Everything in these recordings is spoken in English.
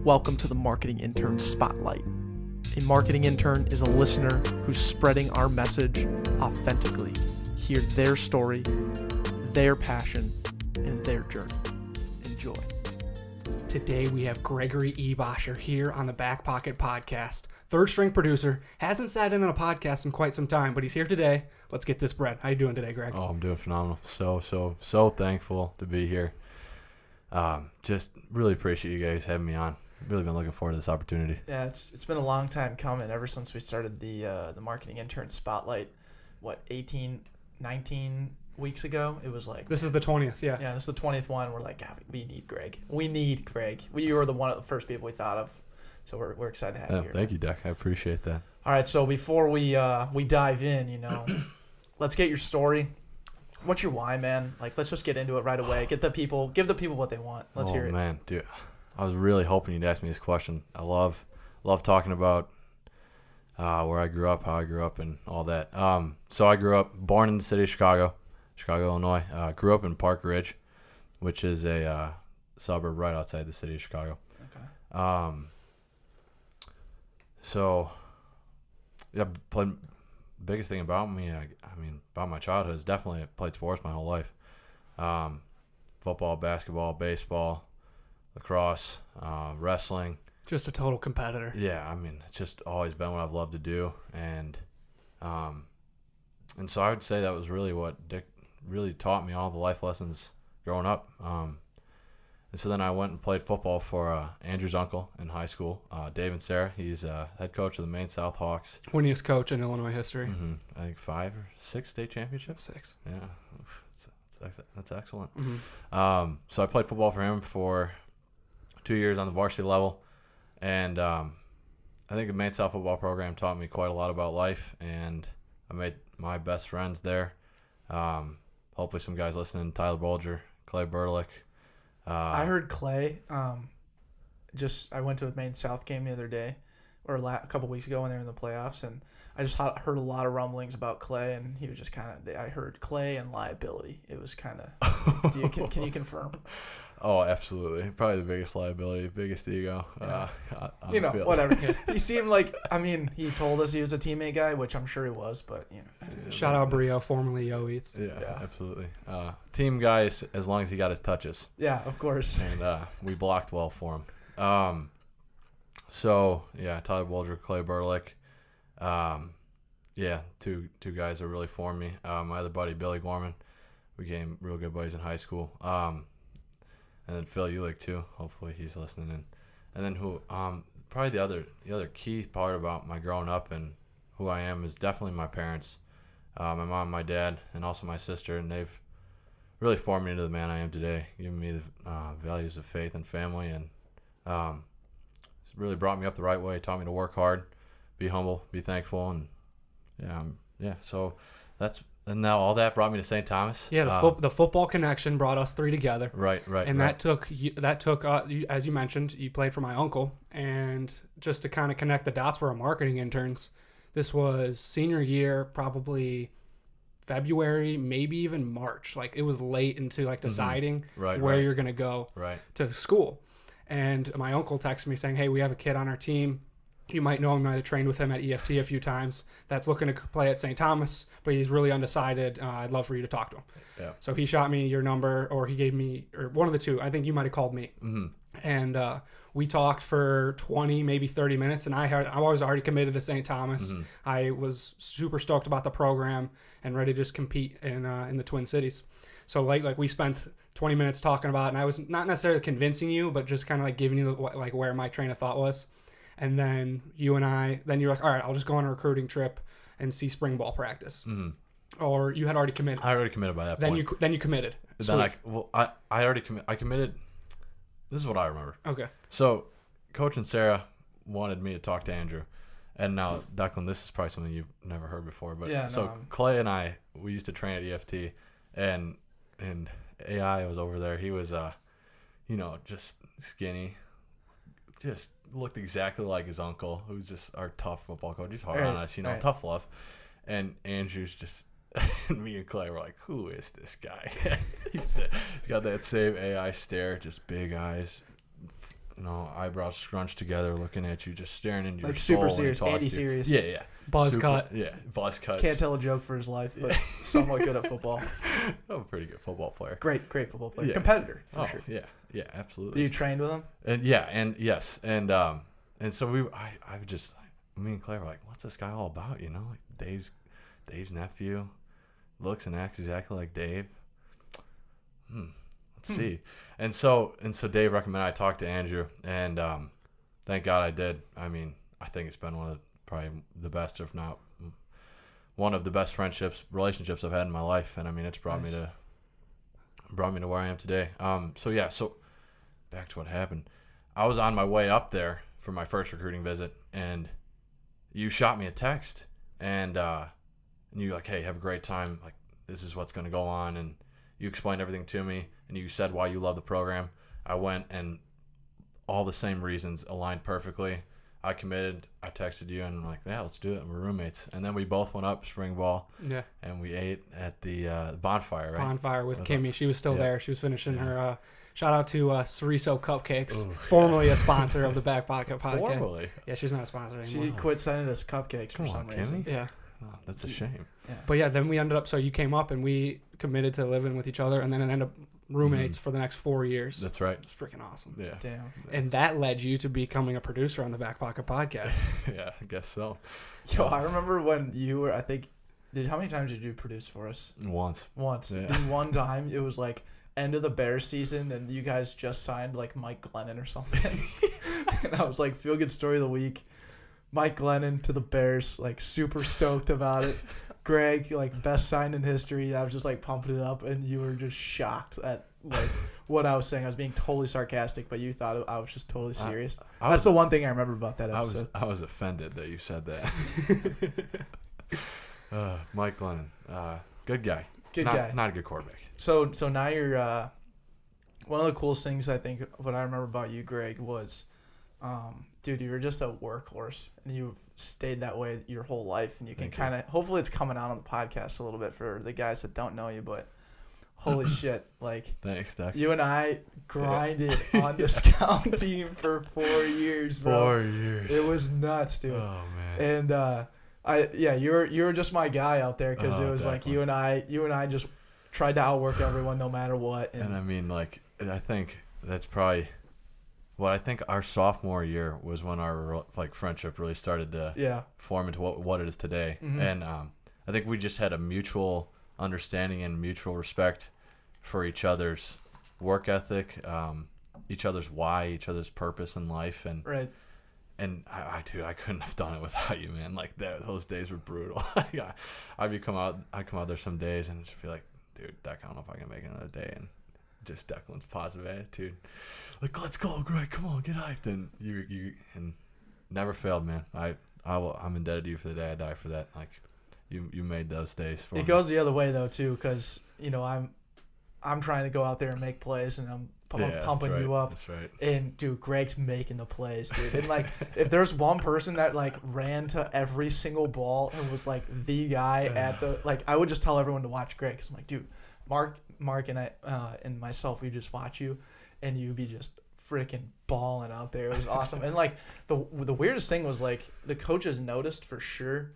Welcome to the Marketing Intern Spotlight. A marketing intern is a listener who's spreading our message authentically. Hear their story, their passion, and their journey. Enjoy. Today we have Gregory Ebacher here on the Backpocket podcast. Third string producer, hasn't sat in on a podcast in quite some time, but he's here today. Let's get this bread. How you doing today, Greg? Oh, I'm doing phenomenal. So thankful to be here. Just really appreciate you guys having me on. Really been looking forward to this opportunity. Yeah, it's been a long time coming ever since we started the Marketing Intern Spotlight, 19 weeks ago? It was like... This is the 20th, yeah. Yeah, this is the 20th one. We're like, God, we need Greg. You were one of the first people we thought of, so we're excited to have you here. Thank you, Deck. I appreciate that. All right, so before we dive in, let's get your story. What's your why, man? Like, let's just get into it right away. Give the people what they want. Let's hear it. Oh, man, dude. I was really hoping you'd ask me this question. I love talking about where I grew up, how I grew up, and all that. So I grew up, born in the city of Chicago, Illinois. Grew up in Park Ridge, which is a suburb right outside the city of Chicago. Okay. So, yeah, biggest thing about me, about my childhood is definitely I played sports my whole life. Football, basketball, baseball, lacrosse, wrestling. Just a total competitor. Yeah, it's just always been what I've loved to do, and so I would say that was really what Dick really taught me, all the life lessons growing up. And so then I went and played football for Andrew's uncle in high school, Dave and Sarah. He's head coach of the Maine South Hawks. Winningest coach in Illinois history. Mm-hmm. I think 5 or 6 state championships. 6. Yeah, that's excellent. Mm-hmm. So I played football for him for 2 years on the varsity level, and I think the Maine South football program taught me quite a lot about life, and I made my best friends there. Hopefully some guys listening, Tyler Bolger, Clay Burlick. I heard Clay. I went to a Maine South game the other day, or a couple weeks ago when they were in the playoffs, and I just heard a lot of rumblings about Clay, and he was just kind of. I heard Clay and liability. It was kind of. Can you confirm? Oh, absolutely. Probably the biggest liability, biggest ego. Yeah. Whatever. He seemed like, he told us he was a teammate guy, which I'm sure he was, but, Shout out Brio, formerly Yo Eats. Yeah, absolutely. Team guy, as long as he got his touches. Yeah, of course. And we blocked well for him. So, yeah, Tyler Bolger, Clay Burlick. Yeah, two guys that really formed me. My other buddy, Billy Gorman. We became real good buddies in high school. And then Phil Ulick too. Hopefully he's listening in. And then probably the other key part about my growing up and who I am is definitely my parents, my mom, my dad, and also my sister. And they've really formed me into the man I am today, giving me the values of faith and family, and it's really brought me up the right way. Taught me to work hard, be humble, be thankful, and So and now all that brought me to St. Thomas. Yeah, the football connection brought us 3 together. Right. And that took as you mentioned, you played for my uncle, and just to kind of connect the dots for our marketing interns, this was senior year, probably February, maybe even March. Like, it was late into deciding where you're going to go to school. And my uncle texted me saying, "Hey, we have a kid on our team. You might know him. I might have trained with him at EFT a few times. That's looking to play at St. Thomas, but he's really undecided. I'd love for you to talk to him." Yeah. So he shot me your number, or he gave me, or one of the two. I think you might have called me. Mm-hmm. And we talked for 20, maybe 30 minutes, and I was already committed to St. Thomas. Mm-hmm. I was super stoked about the program and ready to just compete in the Twin Cities. So like we spent 20 minutes talking about it, and I was not necessarily convincing you, but just kind of giving you where my train of thought was. And then you're like, all right, I'll just go on a recruiting trip and see spring ball practice. Mm-hmm. Or you had already committed. I already committed by that point. Then you committed. Then I already committed. I committed. This is what I remember. Okay. So, Coach and Sarah wanted me to talk to Andrew, and now Declan, this is probably something you've never heard before, but Clay and I, we used to train at EFT, and AI was over there. He was just skinny, just looked exactly like his uncle, who's just our tough football coach. He's hard on us, tough love. And Andrew's just, me and Clay were like, who is this guy? He's got that same AI stare, just big eyes, eyebrows scrunched together, looking at you, just staring into your Like soul super when he serious, talks to Andy you. serious. Yeah. Buzz cut. Yeah, buzz cut. Can't tell a joke for his life, but somewhat good at football. I'm a pretty good football player. Great football player. Yeah. Competitor, for sure. Yeah, absolutely. You trained with him? And yes, and so me and Claire were like, what's this guy all about? Like Dave's nephew looks and acts exactly like Dave. Let's see. And so Dave recommended I talk to Andrew, and thank God I did. I mean, I think it's been probably the best, if not one of the best relationships I've had in my life, and I mean, it's brought me to where I am today. So back to what happened. I was on my way up there for my first recruiting visit, and you shot me a text, and you're like, hey, have a great time. Like, this is what's going to go on, and you explained everything to me, and you said why you love the program. I went, and all the same reasons aligned perfectly. I committed. I texted you, and I'm like, yeah, let's do it. We're roommates. And then we both went up spring ball, and we ate at the bonfire, right? Bonfire with Kimmy. She was still there. She was finishing her. Shout out to Cereso Cupcakes, Ooh, formerly a sponsor of the Backpocket podcast. Formerly? Yeah, she's not a sponsor anymore. She quit sending us cupcakes Come for on, some reason. Kimmy. Yeah. Oh, that's a shame. Yeah. But yeah, then we ended up, so you came up and we committed to living with each other, and then it ended up roommates for the next 4 years. That's right. It's freaking awesome. Yeah. Damn. And that led you to becoming a producer on the Backpocket podcast. Yeah, I guess so. Yo, I remember when you were, how many times did you produce for us? Once. Once. Yeah. And one time, it was like end of the Bears season, and you guys just signed like Mike Glennon or something. And I was like, feel good story of the week. Mike Glennon to the Bears, like super stoked about it. Greg, like best sign in history. I was just like pumping it up, and you were just shocked at like what I was saying. I was being totally sarcastic, but you thought I was just totally serious. That's the one thing I remember about that episode. I was offended that you said that. Mike Glennon, good guy. Good guy. Not a good quarterback. So now you're one of the coolest things I think what I remember about you, Greg, was dude, you were just a workhorse, and you've stayed that way your whole life, and you can kind of hopefully it's coming out on the podcast a little bit for the guys that don't know you, but holy shit, like thanks, Doc. you and I grinded on the scout team for 4 years, bro. 4 years. It was nuts, dude. Oh man. And you were just my guy out there, because it was definitely. like you and I just tried to outwork everyone no matter what. And I mean, like, I think that's probably what I think our sophomore year was when our like friendship really started to form into what it is today. Mm-hmm. And I think we just had a mutual understanding and mutual respect for each other's work ethic, each other's why, each other's purpose in life, and right. And I couldn't have done it without you, man. Like those days were brutal. I'd come out there some days and just feel like, dude, I don't know if I can make another day. And just Declan's positive attitude, like, let's go, Greg, come on, get hyped. And you and never failed, man. I'm indebted to you for the day I die for that. Like, you made those days for me. It goes the other way though too, because I'm trying to go out there and make plays, and I'm pumping you up. That's right. And dude, Greg's making the plays, dude. And like, if there's one person that like ran to every single ball and was like the guy at the, like, I would just tell everyone to watch Greg, because I'm like, dude, Mark and I and myself, we just watch you, and you be just freaking balling out there. It was awesome. And like the weirdest thing was like the coaches noticed for sure,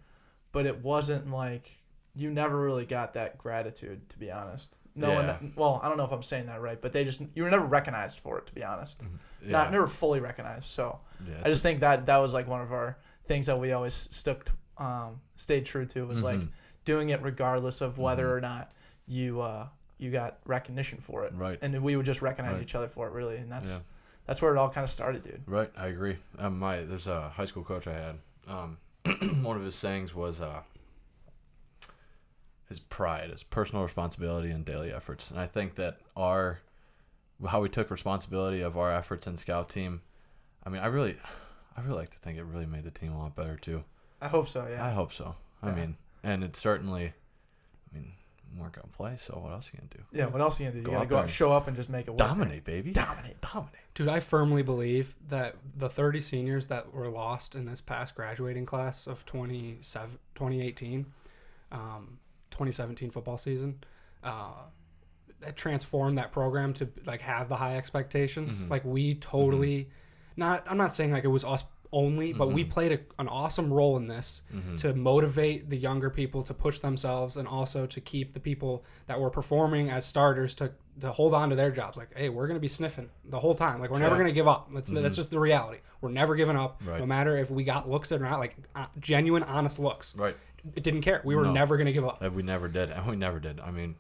but it wasn't like you never really got that gratitude, to be honest. No one. Well, I don't know if I'm saying that right, but you were never recognized for it, to be honest. Yeah. Never fully recognized. So Yeah, I just think that was like one of our things that we always stayed true to, was like doing it regardless of whether or not you got recognition for it. Right. And we would just recognize each other for it, really, and that's where it all kind of started, dude. Right, I agree. There's a high school coach I had. One of his sayings was his pride, his personal responsibility, and daily efforts. And I think that how we took responsibility of our efforts in scout team, I mean, I really like to think it really made the team a lot better too. I hope so. Yeah. I hope so. I mean, and it certainly, we weren't gonna play, so what else are you gonna do? Yeah, what else are you gonna do? You Go gotta out go there out, show up, and just make it work. Dominate, baby. Dominate. Dude, I firmly believe that the 30 seniors that were lost in this past graduating class of 2018, 2017 football season, that transformed that program to like have the high expectations. Like we totally I'm not saying like it was us only, but we played an awesome role in this to motivate the younger people to push themselves, and also to keep the people that were performing as starters to hold on to their jobs. Like, hey, we're going to be sniffing the whole time. Like, we're never going to give up. That's just the reality. We're never giving up, no matter if we got looks or not, like genuine, honest looks. Right. It didn't care. We were never going to give up. We never did. And we never did. I mean,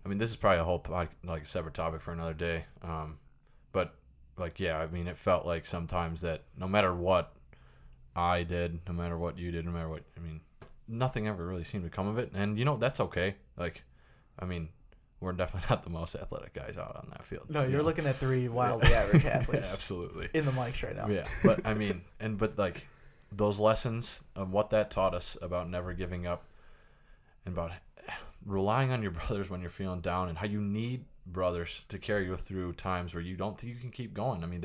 this is probably a whole like separate topic for another day. But like, yeah, I mean, it felt like sometimes that no matter what I did, no matter what you did, no matter what, I mean, nothing ever really seemed to come of it. And, that's okay. Like, I mean, we're definitely not the most athletic guys out on that field. No, you're looking at 3 wildly average athletes. Yeah, absolutely. In the mics right now. Yeah, but I mean, but like those lessons of what that taught us about never giving up and about relying on your brothers when you're feeling down, and how you need brothers to carry you through times where you don't think you can keep going. I mean,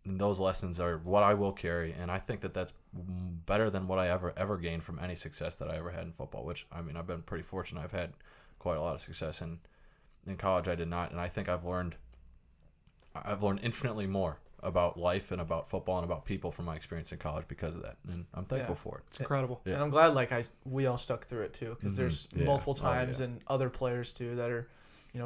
those lessons are what I will carry, and I think that's better than what I ever gained from any success that I ever had in football, which, I mean, I've been pretty fortunate. I've had quite a lot of success in college. I did not, and I think I've learned infinitely more about life and about football and about people from my experience in college because of that, and I'm thankful for it. It's incredible. And I'm glad we all stuck through it too, because there's multiple times and other players too that are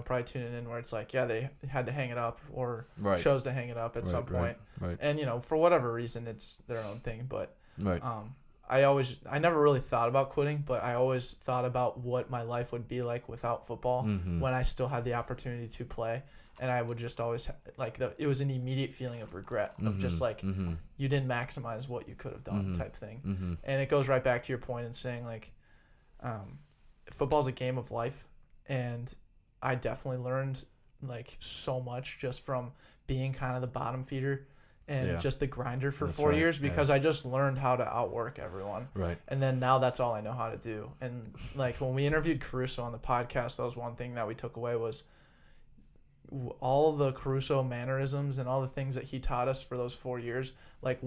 probably tuning in where it's like, yeah, they had to hang it up or chose to hang it up at some point. Right. And for whatever reason, it's their own thing. But I never really thought about quitting, but I always thought about what my life would be like without football when I still had the opportunity to play. And I would just always it was an immediate feeling of regret of just like you didn't maximize what you could have done type thing. And it goes right back to your point in saying like football's a game of life, and I definitely learned like so much just from being kind of the bottom feeder and just the grinder for 4 years, because I just learned how to outwork everyone. Right. And then now that's all I know how to do. And like when we interviewed Caruso on the podcast, that was one thing that we took away was all the Caruso mannerisms and all the things that he taught us for those 4 years. Like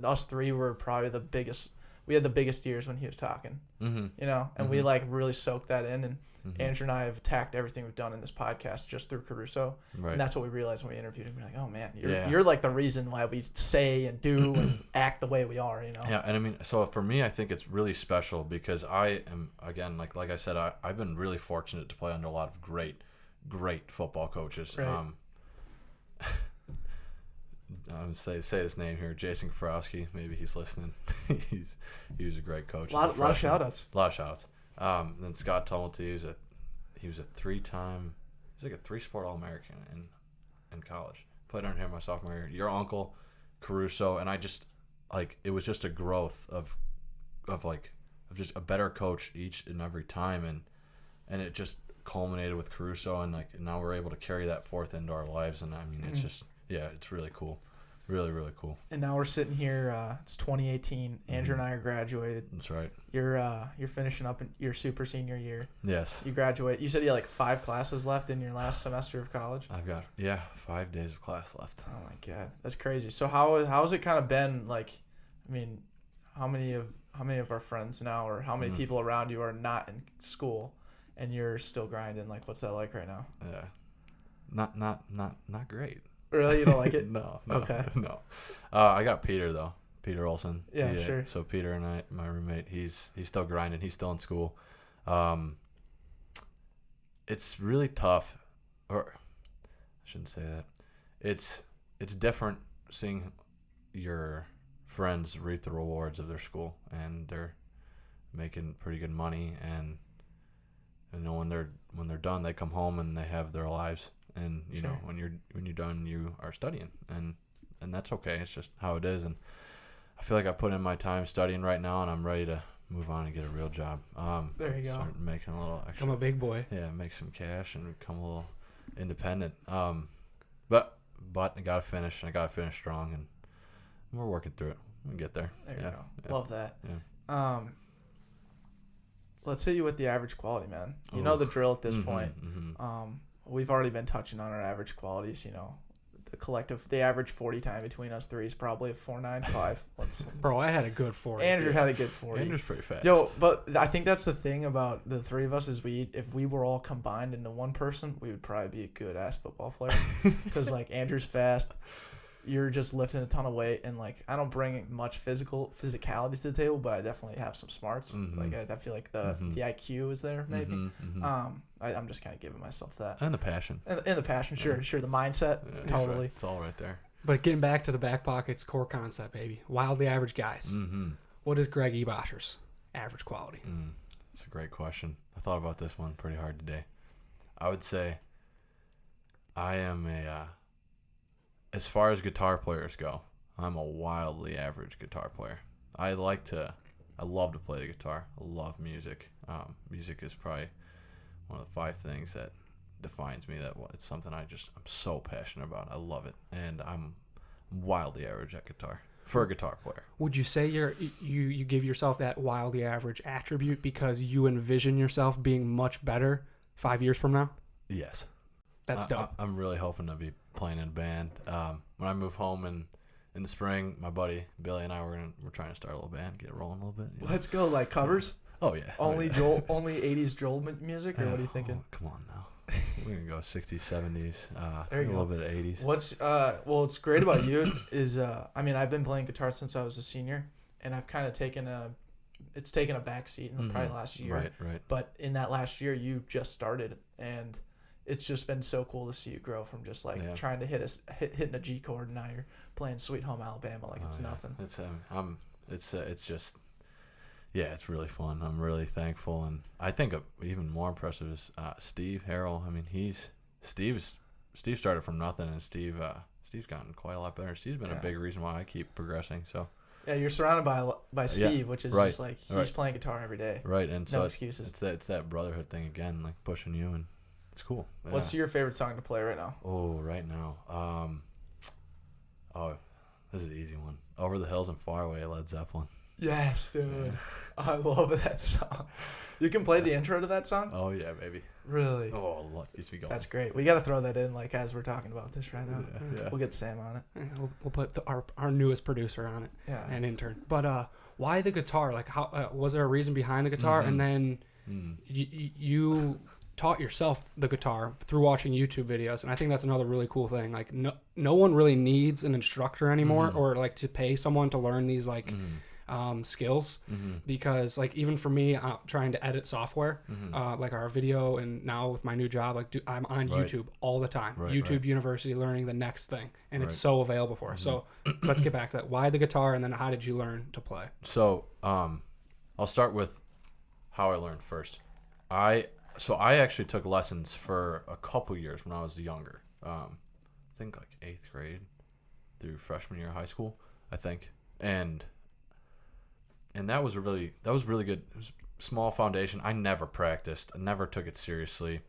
us three were probably the biggest. We had the biggest ears when he was talking, and we like really soaked that in. And Andrew and I have attacked everything we've done in this podcast just through Caruso. Right. And that's what we realized when we interviewed him. We're like, oh man, you're like the reason why we say and do and act the way we are, Yeah. And I mean, so for me, I think it's really special because I am, again, like I said, I've been really fortunate to play under a lot of great football coaches. Right. I would say his name here, Jason Kaprowski. Maybe he's listening. he was a great coach. A lot of shout outs. A lot of shout outs. Then Scott Tumulty, he was a 3-time, he's like a 3-sport All-American in college. Played under him my sophomore year. Your uncle, Caruso, and I just it was just a growth of just a better coach each and every time, and it just culminated with Caruso, and now we're able to carry that forth into our lives, and I mean it's just. Yeah, it's really cool. Really, really cool. And now we're sitting here. It's 2018. Andrew and I are graduated. That's right. You're finishing up your super senior year. Yes. You graduate. You said you had like 5 classes left in your last semester of college. I've got 5 days of class left. Oh my god, that's crazy. So how's it kind of been like? I mean, how many of our friends now, or how many people around you are not in school, and you're still grinding? Like, what's that like right now? Yeah. Not great. Really? You don't like it? No. Okay. No. I got Peter, though. Peter Olson. Yeah, sure. So Peter and my roommate, he's still grinding. He's still in school. It's really tough. Or I shouldn't say that. It's different seeing your friends reap the rewards of their school, and they're making pretty good money, and when they're done, they come home and they have their lives. And you know, when you're done, you are studying, and that's okay. It's just how it is. And I feel like I put in my time studying right now, and I'm ready to move on and get a real job. There you go. Start making a little extra. Become a big boy. Yeah, make some cash and become a little independent. But I gotta finish, and I gotta finish strong, and we're working through it. We'll get there. There you go. Yeah. Love that. Yeah. Let's hit you with the average quality, man. You know the drill at this point. We've already been touching on our average qualities. You know, the average 40 time between us three is probably a 4.95. Bro, I had a good 40. Andrew had a good 40. Andrew's pretty fast. Yo, but I think that's the thing about the three of us is if we were all combined into one person, we would probably be a good ass football player. Because like Andrew's fast, you're just lifting a ton of weight, and like I don't bring much physicality to the table, but I definitely have some smarts. Like I feel like the IQ is there maybe. I'm just kind of giving myself that. And the passion. And the passion, sure. The mindset, totally. Right. It's all right there. But getting back to the Backpocket's core concept, baby, wildly average guys. What is Greg Ebacher's average quality? It's a great question. I thought about this one pretty hard today. I would say I am as far as guitar players go, I'm a wildly average guitar player. I love to play the guitar. I love music. Music is probably one of the 5 things that defines me. It's something I'm so passionate about. I love it, and I'm wildly average at guitar for a guitar player. Would you say you give yourself that wildly average attribute because you envision yourself being much better 5 years from now? Yes. That's dope. I'm really hoping to be playing in a band. When I move home in the spring, my buddy Billy and I we're trying to start a little band, get it rolling a little bit. Let's go, like covers. Oh yeah. Only Joel, only 80s Joel music, or what are you thinking? Come on now. We're gonna go 60s, 70s, there you a little bit of 80s. What's great about you is I've been playing guitar since I was a senior, and I've kind of taken a back seat in probably last year. Right. But in that last year, you just started, and it's just been so cool to see you grow from just like trying to hitting a G chord, and now you're playing Sweet Home Alabama like it's nothing. It's just. Yeah, it's really fun. I'm really thankful, and I think even more impressive is Steve Harrell. I mean, Steve started from nothing, and Steve's gotten quite a lot better. Steve's been a big reason why I keep progressing. So yeah, you're surrounded by Steve, which is just like he's playing guitar every day. Right, and no so excuses. It's that brotherhood thing again, like pushing you, and it's cool. Yeah. What's your favorite song to play right now? Oh, right now, this is an easy one. Over the Hills and Far Away, Led Zeppelin. Yes, dude. Yeah. I love that song. You can play the intro to that song? Oh, yeah, baby. Really? Oh, look, gets me going. That's great. We got to throw that in like as we're talking about this right now. Yeah. We'll get Sam on it. Yeah, we'll put our newest producer on it, and intern. But why the guitar? Like, how was there a reason behind the guitar? And then you taught yourself the guitar through watching YouTube videos, and I think that's another really cool thing. Like, no one really needs an instructor anymore, or like to pay someone to learn these like skills, because like even for me, trying to edit software, like our video, and now with my new job, like I'm on YouTube all the time. YouTube University, learning the next thing, and it's so available for us. So let's get back to that. Why the guitar, and then how did you learn to play? So I'll start with how I learned first. I actually took lessons for a couple years when I was younger. I think like 8th grade through freshman year of high school, I think. And that was really good. It was a small foundation. I never practiced. I never took it seriously.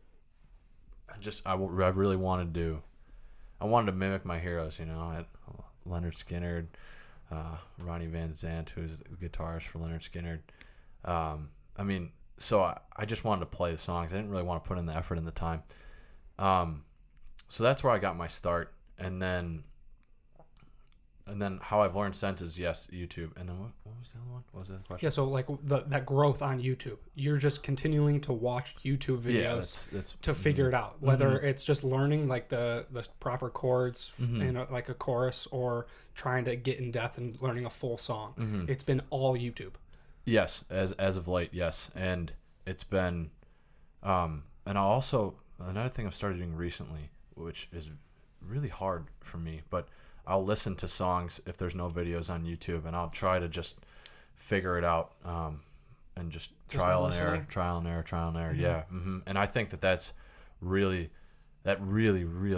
I really wanted to mimic my heroes, you know. I had Leonard Skinner, Ronnie Van Zant, who's the guitarist for Leonard Skinner. So I just wanted to play the songs. I didn't really want to put in the effort and the time. So that's where I got my start. And then how I've learned since is, yes, YouTube. And then what was the other one? What was the other question? Yeah, so like that growth on YouTube. You're just continuing to watch YouTube videos to figure it out. Whether it's just learning like the proper chords in like a chorus, or trying to get in depth and learning a full song. It's been all YouTube. Yes, as of late, yes. And it's been and another thing I've started doing recently, which is really hard for me, but I'll listen to songs if there's no videos on YouTube, and I'll try to just figure it out, and just trial and error. Yeah. And I think that really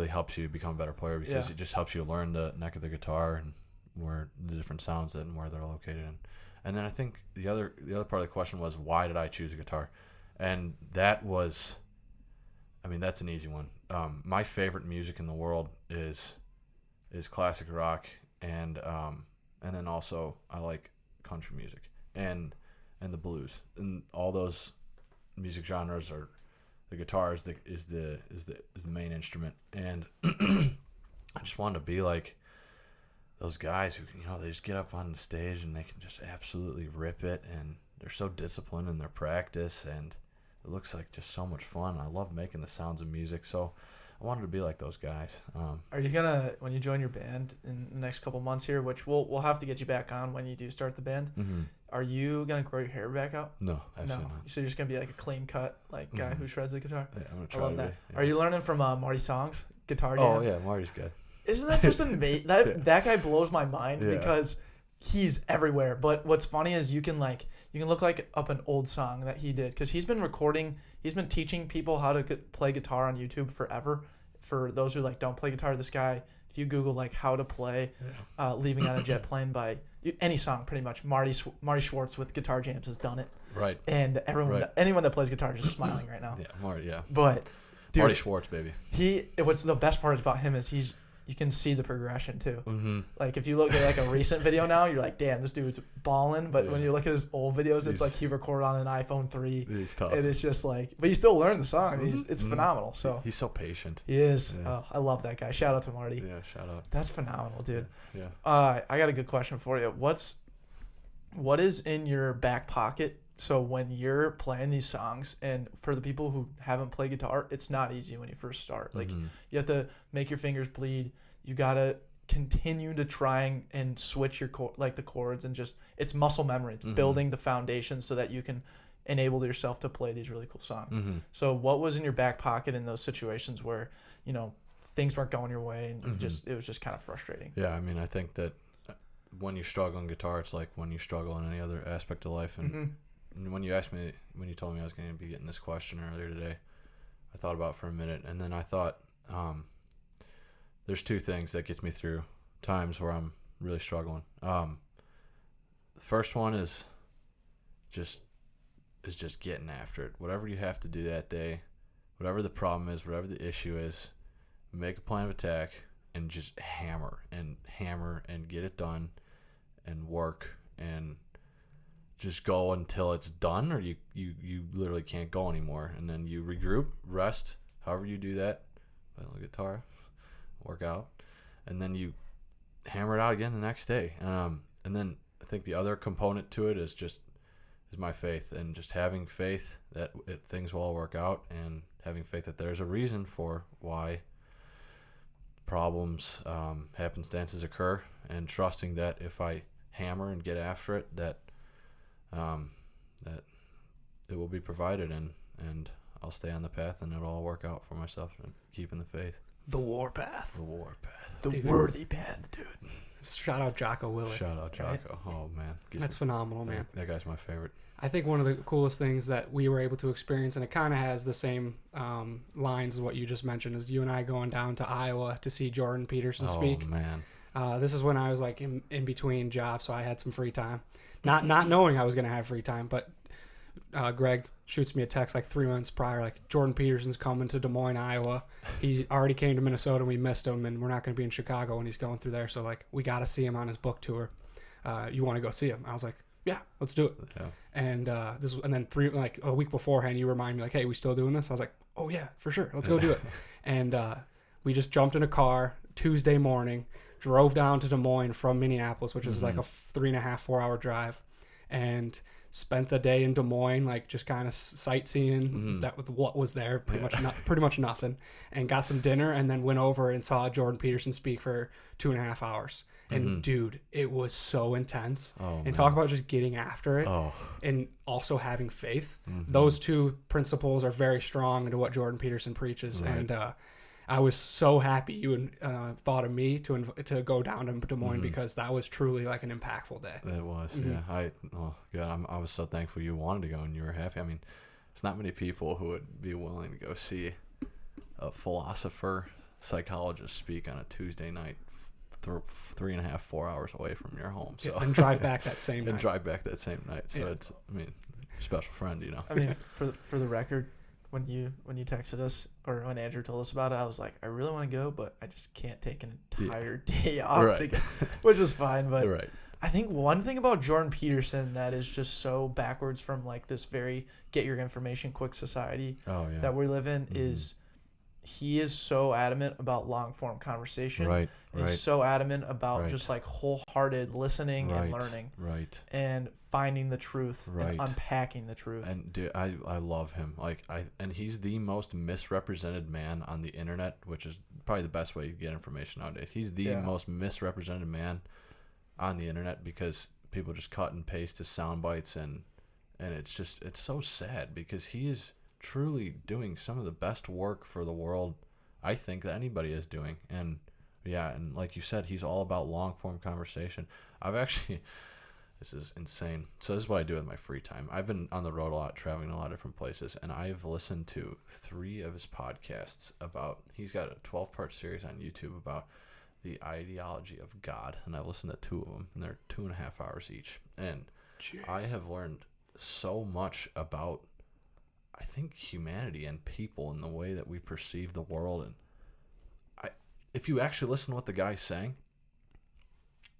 helps you become a better player, because it just helps you learn the neck of the guitar and where the different sounds and where they're located in. And then I think the other part of the question was, why did I choose a guitar? And that's an easy one. My favorite music in the world is classic rock, and then also I like country music and the blues, and all those music genres are the guitar is the main instrument. And I just wanted to be like those guys who, you know, they just get up on the stage and they can just absolutely rip it, and they're so disciplined in their practice, and it looks like just so much fun. I love making the sounds of music, so I wanted to be like those guys. Are you gonna, when you join your band in the next couple months here, which we'll have to get you back on when you do start the band? Mm-hmm. Are you gonna grow your hair back out? No, absolutely No. not. So you're just gonna be like a clean cut like guy who shreds the guitar. Yeah, I'm gonna I try love to that. be, yeah. Are you learning from Marty Song's guitar jam? Oh yeah, Marty's good. Isn't that just amazing? That guy blows my mind Yeah. because he's everywhere. But what's funny is you can look like up an old song that he did because he's been teaching people how to play guitar on YouTube forever. For those who like don't play guitar, this guy, if you Google like how to play "Leaving on a Jet Plane" by any song, pretty much Marty Schwartz with guitar jams has done it, Right. and anyone that plays guitar is just smiling right now. Yeah, Marty. Yeah. But dude, Marty Schwartz, baby. What's the best part about him is you can see the progression too. Mm-hmm. Like if you look at like a recent video now, you're like, damn, this dude's balling. But when Yeah. you look at his old videos, it's like he recorded on an iPhone 3. He's tough. And it's just like, but you still learn the song. I mean, it's Mhm. phenomenal. So He's so patient. he is. Yeah. Oh, I love that guy. Shout out to Marty. Yeah, shout out. That's phenomenal, dude. Yeah. I got a good question for you. What is in your back pocket? So when you're playing these songs, and for the people who haven't played guitar, it's not easy when you first start. Like Mhm. you have to make your fingers bleed. You gotta continue to try and switch your the chords, and just it's muscle memory. It's building the foundation so that you can enable yourself to play these really cool songs. Mm-hmm. So what was in your back pocket in those situations where things weren't going your way and it was just kind of frustrating? Yeah, I mean, I think that when you struggle in guitar, it's like when you struggle in any other aspect of life. And when you told me I was going to be getting this question earlier today, I thought about it for a minute, and then I thought, there's two things that gets me through times where I'm really struggling. The first one is just getting after it. Whatever you have to do that day, whatever the problem is, whatever the issue is, make a plan of attack and just hammer and get it done and work and just go until it's done, or you literally can't go anymore. And then you regroup, rest, however you do that, play a little guitar, work out, and then you hammer it out again the next day. And then I think the other component to it is my faith, and just having faith that things will all work out, and having faith that there's a reason for why problems, happenstances occur, and trusting that if I hammer and get after it, that it will be provided, and I'll stay on the path, and it'll all work out for myself, and keeping the faith. The warpath. The war path. The Dude. worthy path, dude. Shout out Jocko Willett. Shout out Jocko. Oh man, That's phenomenal, man. That guy's my favorite. I think one of the coolest things that we were able to experience, and it kind of has the same lines as what you just mentioned, is you and I going down to Iowa to see Jordan Peterson speak. Oh man. This is when I was like in between jobs, so I had some free time. Not knowing I was going to have free time, but Greg shoots me a text like 3 months prior, like, Jordan Peterson's coming to Des Moines, Iowa. He already came to Minnesota, and we missed him, and we're not going to be in Chicago when he's going through there, so like we got to see him on his book tour. You want to go see him? I was like, yeah, let's do it. Yeah. And then a week beforehand, you remind me like, hey, we still doing this? I was like, oh yeah, for sure, let's go do it. And we just jumped in a car Tuesday morning, drove down to Des Moines from Minneapolis, which is like a 3.5-4 hour drive, and spent the day in Des Moines, like just kind of sightseeing that with what was there, pretty much nothing, and got some dinner, and then went over and saw Jordan Peterson speak for 2.5 hours. And dude, it was so intense. And talk about just getting after it, and also having faith. Those two principles are very strong into what Jordan Peterson preaches. Right. And I was so happy you thought of me to go down to Des Moines, because that was truly like an impactful day. It was, yeah. I was so thankful you wanted to go and you were happy. I mean, there's not many people who would be willing to go see a philosopher, psychologist speak on a Tuesday night, 3.5-4 hours away from your home. So and drive back that same night. So it's, I mean, special friend, you know. I mean, for the record, when you texted us, or when Andrew told us about it, I was like, I really want to go, but I just can't take an entire day off to go, which is fine. But I think one thing about Jordan Peterson that is just so backwards from like this very get your information quick society that we live in is he is so adamant about long form conversation. Right. He's so adamant about Right. just like wholehearted listening and learning Right. and finding the truth Right. and unpacking the truth. And dude, I love him. And he's the most misrepresented man on the internet, which is probably the best way you get information nowadays. He's the most misrepresented man on the internet because people just cut and paste his sound bites, and it's so sad because he is truly doing some of the best work for the world I think that anybody is doing. And and like you said, he's all about long form conversation. I've actually this is insane. So this is what I do in my free time. I've been on the road a lot, traveling a lot of different places, and I've listened to 3 of his podcasts about, he's got a 12-part series on YouTube about the ideology of God, and I've listened to 2 of them, and they're 2.5 hours each. And Jeez. I have learned so much about, I think, humanity and people and the way that we perceive the world. And if you actually listen to what the guy's saying,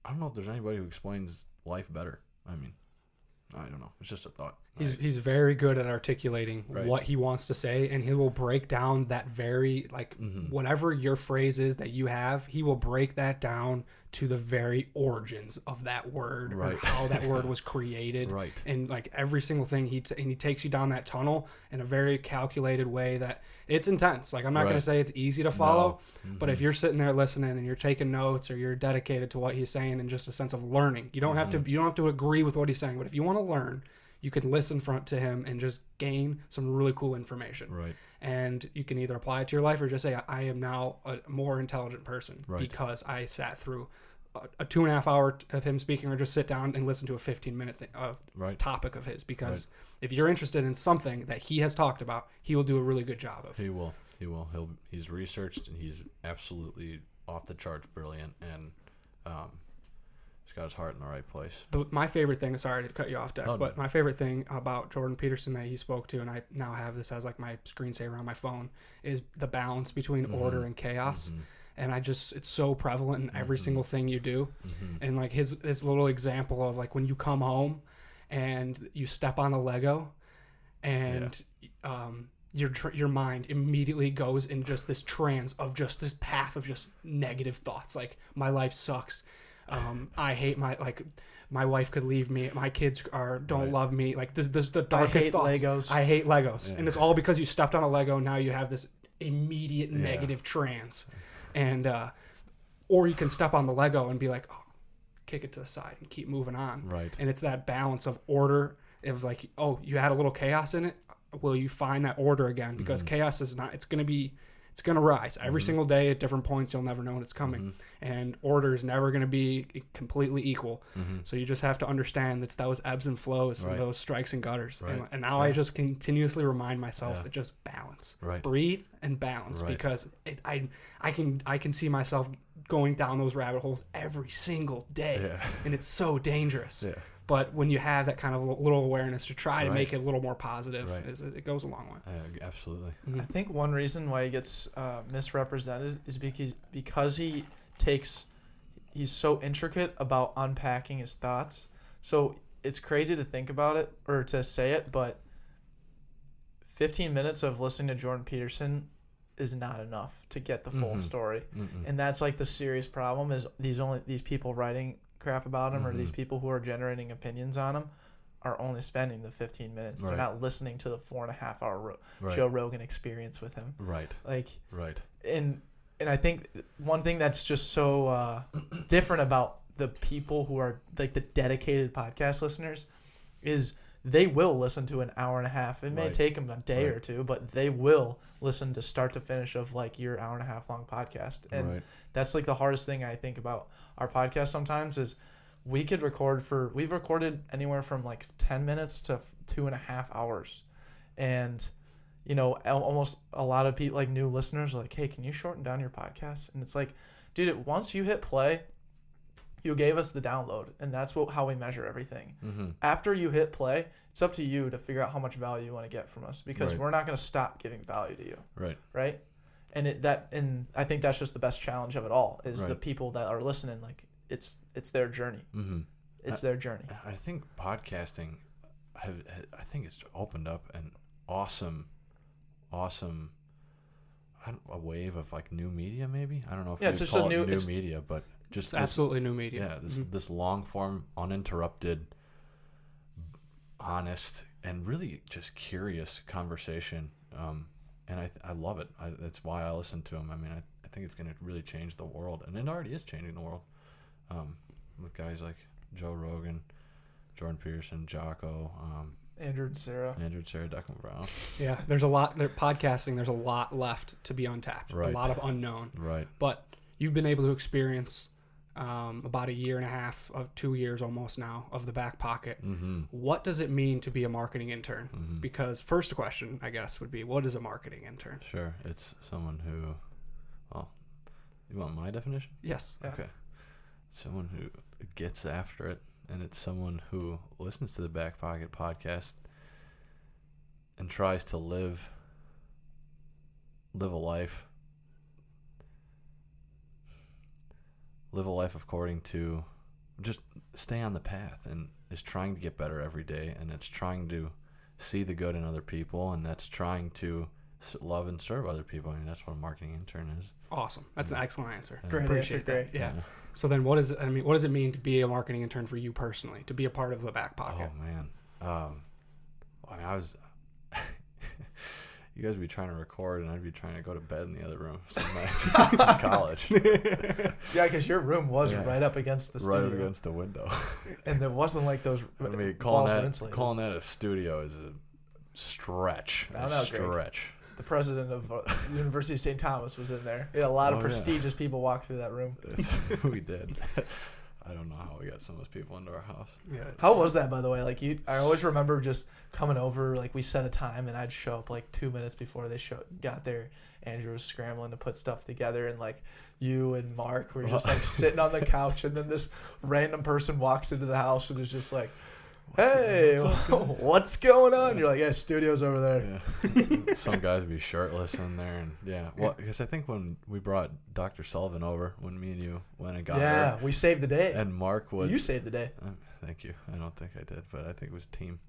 I don't know if there's anybody who explains life better. I mean, I don't know. It's just a thought. He's very good at articulating what he wants to say, and he will break down that very, like, whatever your phrase is that you have, he will break that down to the very origins of that word or how that word was created. Right. And, like, every single thing, he takes you down that tunnel in a very calculated way that it's intense. Like, I'm not going to say it's easy to follow, but if you're sitting there listening and you're taking notes or you're dedicated to what he's saying in just a sense of learning, you don't have to agree with what he's saying, but if you want to learn, you can listen to him and just gain some really cool information. Right. And you can either apply it to your life or just say, I am now a more intelligent person because I sat through a 2.5 hour of him speaking, or just sit down and listen to a 15-minute topic of his. Because if you're interested in something that he has talked about, he will do a really good job of. He will. He's researched, and he's absolutely off the charts brilliant, and he's got his heart in the right place. My favorite thing, sorry to cut you off, Deck, but my favorite thing about Jordan Peterson that he spoke to, and I now have this as like my screensaver on my phone, is the balance between order and chaos. And it's so prevalent in every single thing you do. And like his little example of like when you come home and you step on a Lego and your mind immediately goes in just this trance of just this path of just negative thoughts. Like, my life sucks. I hate my wife could leave me. My kids don't love me. Like, this the darkest thoughts. I hate Legos. And it's all because you stepped on a Lego. And now you have this immediate negative trance. And or you can step on the Lego and be like, oh, kick it to the side and keep moving on. Right. And it's that balance of order, of like, oh, you had a little chaos in it. Will you find that order again? Because chaos is not, it's going to rise every single day at different points. You'll never know when it's coming. And order is never going to be completely equal. So you just have to understand that those ebbs and flows and those strikes and gutters. And now I just continuously remind myself to just balance, breathe and balance, because I can see myself going down those rabbit holes every single day. And it's so dangerous. But when you have that kind of little awareness to try to make it a little more positive, it goes a long way. Absolutely. I think one reason why he gets misrepresented is because he's so intricate about unpacking his thoughts. So it's crazy to think about it or to say it, but 15 minutes of listening to Jordan Peterson is not enough to get the full story. And that's like the serious problem, is these people writing crap about him or these people who are generating opinions on him are only spending the 15 minutes. They're not listening to the 4.5 hour Joe Rogan experience with him. And I think one thing that's just so different about the people who are like the dedicated podcast listeners is they will listen to an hour and a half. It may take them a day or two, but they will listen to start to finish of like your hour and a half long podcast. And that's like the hardest thing I think about our podcast sometimes is we've recorded anywhere from like 10 minutes to 2.5 hours. And, you know, almost a lot of people, like new listeners, are like, hey, can you shorten down your podcast? And it's like, dude, once you hit play, you gave us the download, and that's how we measure everything. After you hit play, it's up to you to figure out how much value you want to get from us, because we're not going to stop giving value to you. Right. And I think that's just the best challenge of it all, is the people that are listening. Like, it's their journey. It's their journey. I think podcasting, I think it's opened up an awesome, I a wave of like new media, maybe. I don't know if Yeah, it's you just call a new- it new it's- media, but just It's absolutely new media. yeah, this long form, uninterrupted, honest, and really just curious conversation. And I love it. That's why I listen to him. I mean, I think it's going to really change the world, and it already is changing the world. With guys like Joe Rogan, Jordan Peterson, Jocko, Andrew and Sarah. Declan Brown. Yeah, there's a lot. Podcasting, there's a lot left to be untapped. Right. A lot of unknown. Right. But you've been able to experience about a year and a half, of 2 years almost now, of the Backpocket. Mm-hmm. What does it mean to be a marketing intern? Mm-hmm. Because first question, I guess, would be, what is a marketing intern? Sure. It's someone who, well, you want my definition? Yes. Yeah. Okay. Someone who gets after it, and it's someone who listens to the Backpocket podcast and tries to live a life according to, just stay on the path, and is trying to get better every day, and it's trying to see the good in other people, and that's trying to love and serve other people. I mean, that's what a marketing intern is. Awesome. That's an excellent answer. Great Appreciate answer, that. great. Yeah. So then what does it mean to be a marketing intern for you personally, to be a part of the Backpocket? Oh man, I mean, I was. You guys would be trying to record, and I'd be trying to go to bed in the other room some nights in college. Yeah, because your room was Yeah. right up against the studio. Right up against the window. And there wasn't like those I mean, walls were insulated. calling that a studio is a stretch. I don't know, Greg. Stretch. The president of the University of St. Thomas was in there. We had a lot of Oh, yeah. prestigious people walk through that room. We did. I don't know how we got some of those people into our house. Yeah. How was that, by the way? Like I always remember just coming over. Like we set a time, and I'd show up like 2 minutes before they got there. Andrew was scrambling to put stuff together, and like you and Mark were just like sitting on the couch, and then this random person walks into the house and is just like, "Hey, what's going on?" You're like, "Yeah, studio's over there." Yeah. Some guys would be shirtless in there, and yeah. Well, because I think when we brought Dr. Sullivan over, when me and you went and got Yeah, her, we saved the day. and Mark was. You saved the day. Thank you. I don't think I did, but I think it was team.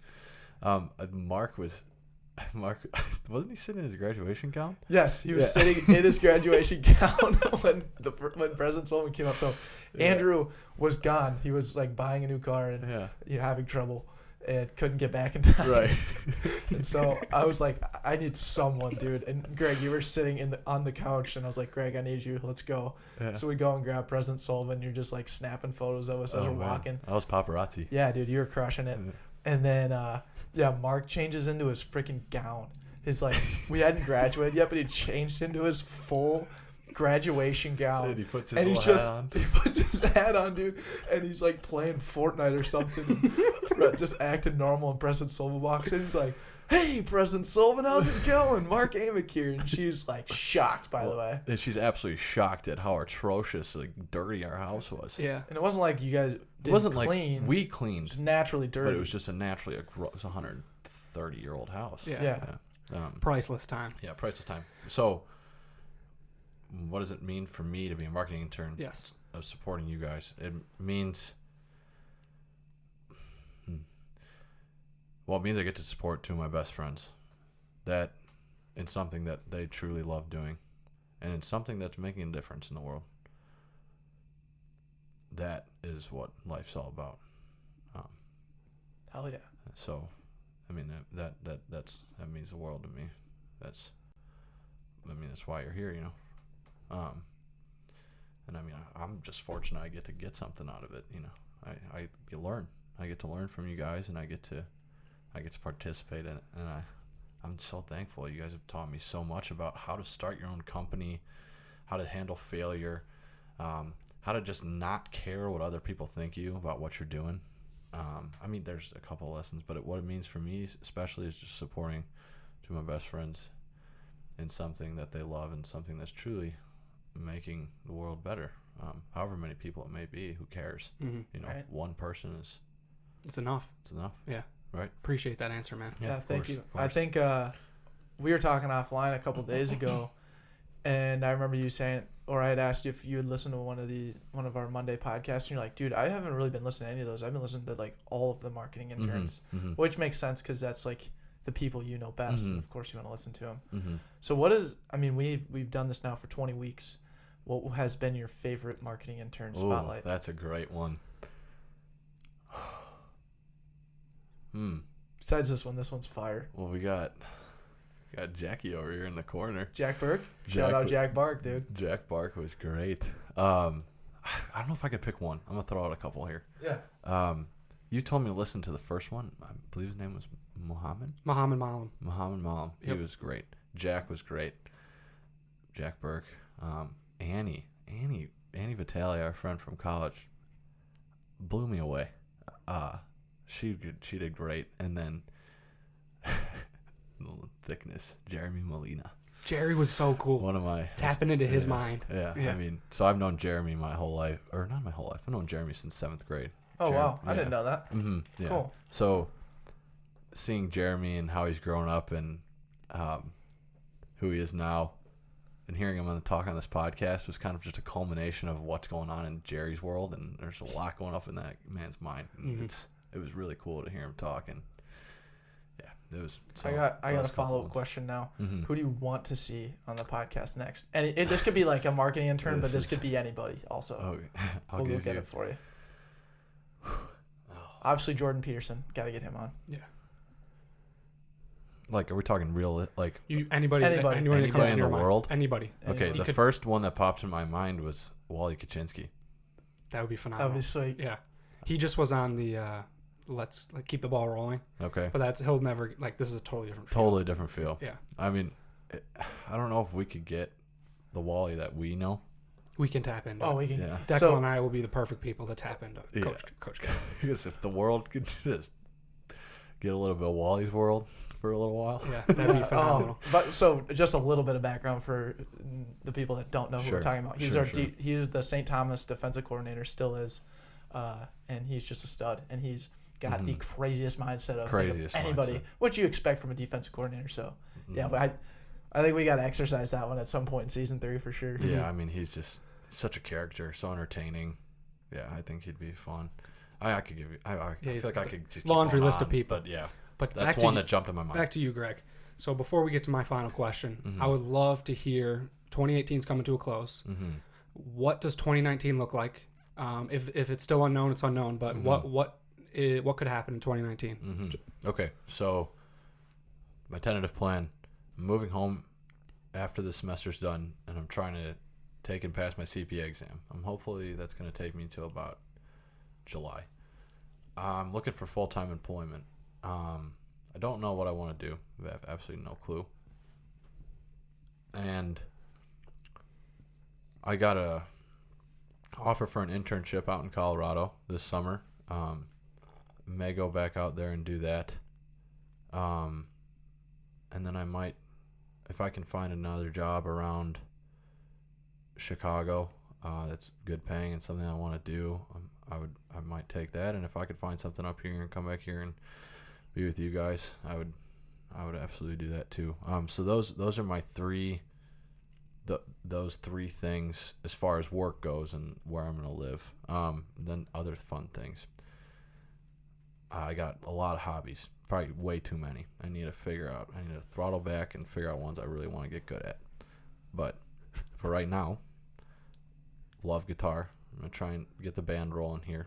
Mark wasn't he sitting in his graduation gown? Yes, he was sitting in his graduation gown when President Sullivan came up. So Andrew was gone. He was like buying a new car and having trouble and couldn't get back in time. Right. And so I was like, I need someone, dude. And Greg, you were sitting on the couch, and I was like, Greg, I need you. Let's go. Yeah. So we go and grab President Sullivan. You're just like snapping photos of us as we're man. walking. I was paparazzi. Yeah, dude, you were crushing it. And then, Mark changes into his freaking gown. His like, we hadn't graduated yet, but he changed into his full graduation gown. And he puts his and little he's hat on. He puts his hat on, dude, and he's like playing Fortnite or something, and just acting normal. And President Sullivan walks in, he's like, "Hey, President Sullivan, how's it going? Mark Amick here." And she's like shocked, by the way. And she's absolutely shocked at how atrocious, like dirty our house was. Yeah. And it wasn't like you guys didn't It wasn't clean. like we cleaned, It's naturally dirty. but it was just it was a 130-year-old house. Yeah. Priceless time. Yeah, priceless time. So, what does it mean for me to be a marketing intern? Yes. Of supporting you guys, it means. Well, it means I get to support two of my best friends. That, it's something that they truly love doing, and it's something that's making a difference in the world. That is what life's all about. Hell yeah. So, I mean that means the world to me. That's why you're here, you know. And I mean I'm just fortunate I get to get something out of it, you know. I learn. I get to learn from you guys, and I get to participate in it, and I'm so thankful. You guys have taught me so much about how to start your own company, how to handle failure, how to just not care what other people think you about what you're doing. I mean, there's a couple of lessons, but what it means for me especially is just supporting two of my best friends in something that they love and something that's truly making the world better. However many people it may be, who cares? Mm-hmm. You know, Right. one person is It's enough. it's enough. Yeah. Right. Appreciate that answer, man. Yeah, of thank course, you. of course. I think we were talking offline a couple days ago, and I remember you saying, or I had asked you if you had listened to one of our Monday podcasts, and you're like, "Dude, I haven't really been listening to any of those. I've been listening to like all of the marketing interns," Mhm. which makes sense because that's like the people you know best. Mhm. And of course, you want to listen to them. Mm-hmm. So what is? I mean, we've done this now for 20 weeks. What has been your favorite marketing intern spotlight? That's a great one. Besides this one's fire. Well, we got Jackie over here in the corner. Jack Burke. Shout out Jack Bark, dude. Jack Bark was great. I don't know if I could pick one. I'm gonna throw out a couple here. Yeah. You told me to listen to the first one. I believe his name was Muhammad Malam. Malam. Yep. He was great. Jack was great. Jack Burke. Annie Vitale, our friend from college, blew me away. She did great. And then thickness, Jeremy Molina. Jerry was so cool. One of my tapping into his mind. Yeah. Yeah. I mean, so I've known Jeremy my whole life, or not my whole life. I've known Jeremy since 7th grade. Oh wow, I didn't know that. Mm-hmm. Yeah. Cool. So seeing Jeremy and how he's grown up and who he is now, and hearing him talk on this podcast was kind of just a culmination of what's going on in Jerry's world, and there's a lot going up in that man's mind. And it was really cool to hear him talk, and yeah, it was. So, I got a follow-up question now. Mm-hmm. Who do you want to see on the podcast next? And this could be like a marketing intern, but this could be anybody also. Okay. We'll go get it for you. Obviously, Jordan Peterson. Got to get him on. Yeah. Like, are we talking real? Like, Anybody that comes Anybody to in your the mind. world? Anybody. okay, the first one that popped in my mind was Wally Kaczynski. That would be phenomenal. That would be sweet. Yeah. He just was on the let's keep the ball rolling. Okay. But he'll never, this is a totally different feel. Totally different feel. Yeah. I mean, I don't know if we could get the Wally that we know. We can tap into. Oh, we can. Yeah. Declan and I will be the perfect people to tap into. Yeah. Coach. Because if the world could just get a little bit of Wally's world for a little while. Yeah, that'd be phenomenal. But so just a little bit of background for the people that don't know who we're talking about. He's he was the St. Thomas defensive coordinator, still is, and he's just a stud. And he's got the craziest mindset of anybody, what you expect from a defensive coordinator. So yeah, but I think we got to exercise that one at some point in season 3 for sure. Yeah, I mean, he's just such a character, so entertaining. Yeah, I think he'd be fun. I could give you. I feel like I could just laundry keep list on, of people. But yeah, but that's one that jumped in my mind. Back to you, Greg. So before we get to my final question, I would love to hear 2018's coming to a close. What does 2019 look like? If it's still unknown, it's unknown. But what could happen in 2019? Okay, so my tentative plan: I'm moving home after the semester's done, and I'm trying to take and pass my CPA exam. Hopefully that's going to take me until about July. I'm looking for full-time employment. I don't know what I want to do. I have absolutely no clue. And I got a offer for an internship out in Colorado this summer. May go back out there and do that. And then I might, if I can find another job around Chicago that's good paying and something I want to do, I might take that. And if I could find something up here and come back here and be with you guys, I would absolutely do that too. So those are my those three things as far as work goes and where I'm gonna live. Then other fun things. I got a lot of hobbies, probably way too many. I need to throttle back and figure out ones I really want to get good at. But for right now, love guitar. I'm gonna try and get the band rolling here.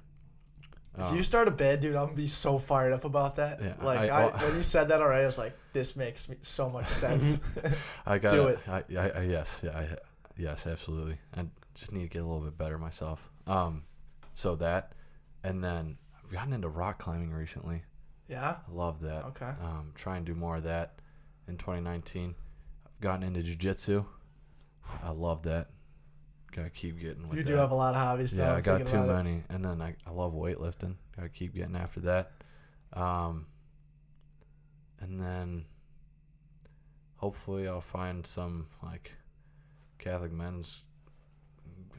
If you start a band, dude, I'm gonna be so fired up about that. Yeah, when you said that already, I was like, this makes so much sense. I got do it. Yes, absolutely. I just need to get a little bit better myself. So that, and then I've gotten into rock climbing recently. Yeah, I love that. Okay. Try and do more of that in 2019. I've gotten into jiu-jitsu. I love that. Gotta keep getting with that. You do have a lot of hobbies now. Yeah, I got too many. And then I love weightlifting. Gotta keep getting after that. And then hopefully I'll find some like Catholic men's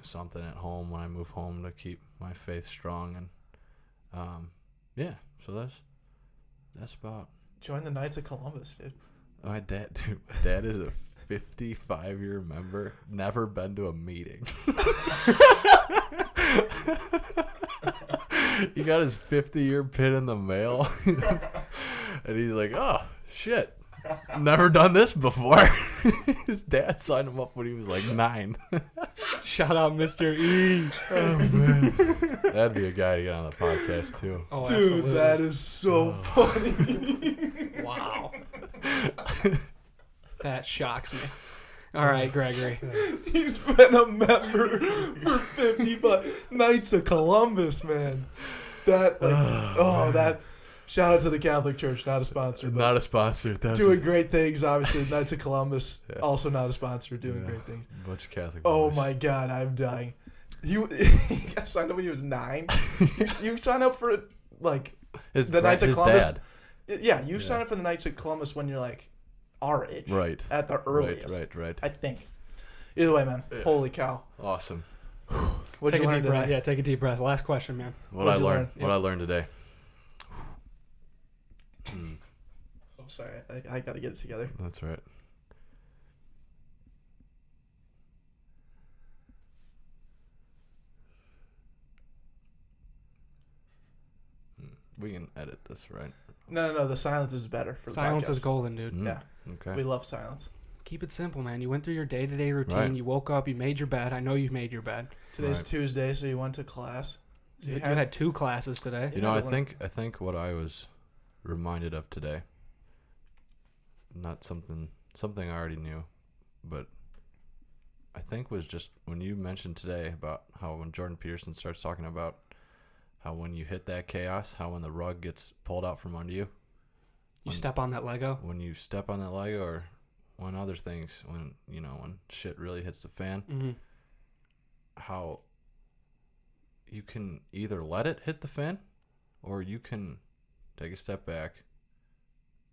something at home when I move home to keep my faith strong. And so that's about. Join the Knights of Columbus, dude. My dad is a 55-year member, never been to a meeting. He got his 50-year pin in the mail. And he's like, oh, shit. Never done this before. His dad signed him up when he was like 9. Shout out Mr. E. Oh, man. That'd be a guy to get on the podcast, too. Oh, Dude, absolutely. that is so funny. Wow. That shocks me. All right, Gregory. He's been a member for 55 Knights of Columbus, man. That, like, that. Shout out to the Catholic Church, not a sponsor. But Not a sponsor. That's doing great things, obviously. Knights of Columbus, Yeah. also not a sponsor, doing Yeah. great things. a bunch of Catholic Oh boys. my God, I'm dying. He got signed up when he was 9. You signed up for it, like, His the Knights of his Columbus. dad. Yeah, you signed up for the Knights of Columbus when you're like our age, Right. At the earliest, Right. I think. Either way, man. Yeah. Holy cow! Awesome. What'd Take you a learn deep breath. today? Yeah, take a deep breath. Last question, man. What What'd I you learned. learn? What I learned today. I'm sorry, I got to get it together. That's right. We can edit this, right? No. The silence is better for the Silence podcast. is golden, dude. Mm, Yeah. Okay. We love silence. Keep it simple, man. You went through your day-to-day routine. Right. You woke up. You made your bed. I know you made your bed. Today's Right. Tuesday, so you went to class. So You had 2 classes today. You know, I Yeah, but think what I was reminded of today, not something I already knew, but I think was just when you mentioned today about how when Jordan Peterson starts talking about how when you hit that chaos, how when the rug gets pulled out from under you, You step on that Lego. when you step on that Lego or when other things, when when shit really hits the fan, Mm-hmm. how you can either let it hit the fan or you can take a step back,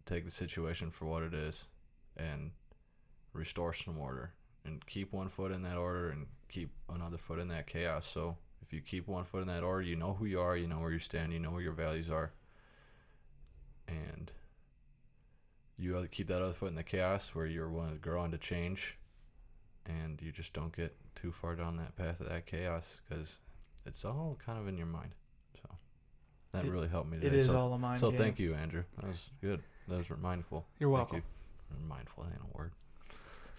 take the situation for what it is, and restore some order and keep one foot in that order and keep another foot in that chaos. So if you keep one foot in that order, you know who you are, you know where you stand, you know where your values are, and you other keep that other foot in the chaos where you're willing to grow and to change, and you just don't get too far down that path of that chaos because it's all kind of in your mind. So that really helped me today. It is so, all a mind So game. thank you, Andrew. That was good. That was mindful. You're Thank welcome. you. Mindful ain't a word.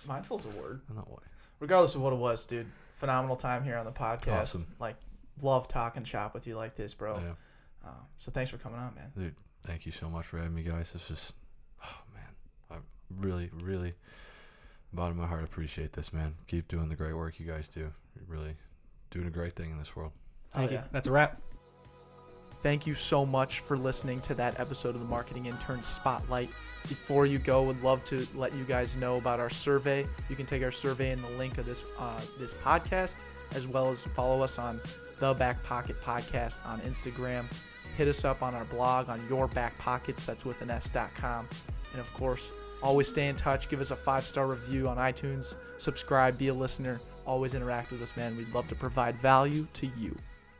Mindful's a word. No way. Regardless of what it was, dude. Phenomenal time here on the podcast. Awesome. Like, love talking shop with you like this, bro. Yeah. So thanks for coming on, man. Dude, thank you so much for having me, guys. This is, oh man, I really, really, bottom of my heart, appreciate this, man. Keep doing the great work you guys do. You're really doing a great thing in this world. Thank Oh, you. yeah. That's a wrap. Thank you so much for listening to that episode of the Marketing Intern Spotlight. Before you go, would love to let you guys know about our survey. You can take our survey in the link of this this podcast, as well as follow us on the Backpocket Podcast on Instagram. Hit us up on our blog on Your Back Pockets, that's with an S.com. And of course, always stay in touch. Give us a 5-star review on iTunes. Subscribe, be a listener. Always interact with us, man. We'd love to provide value to you.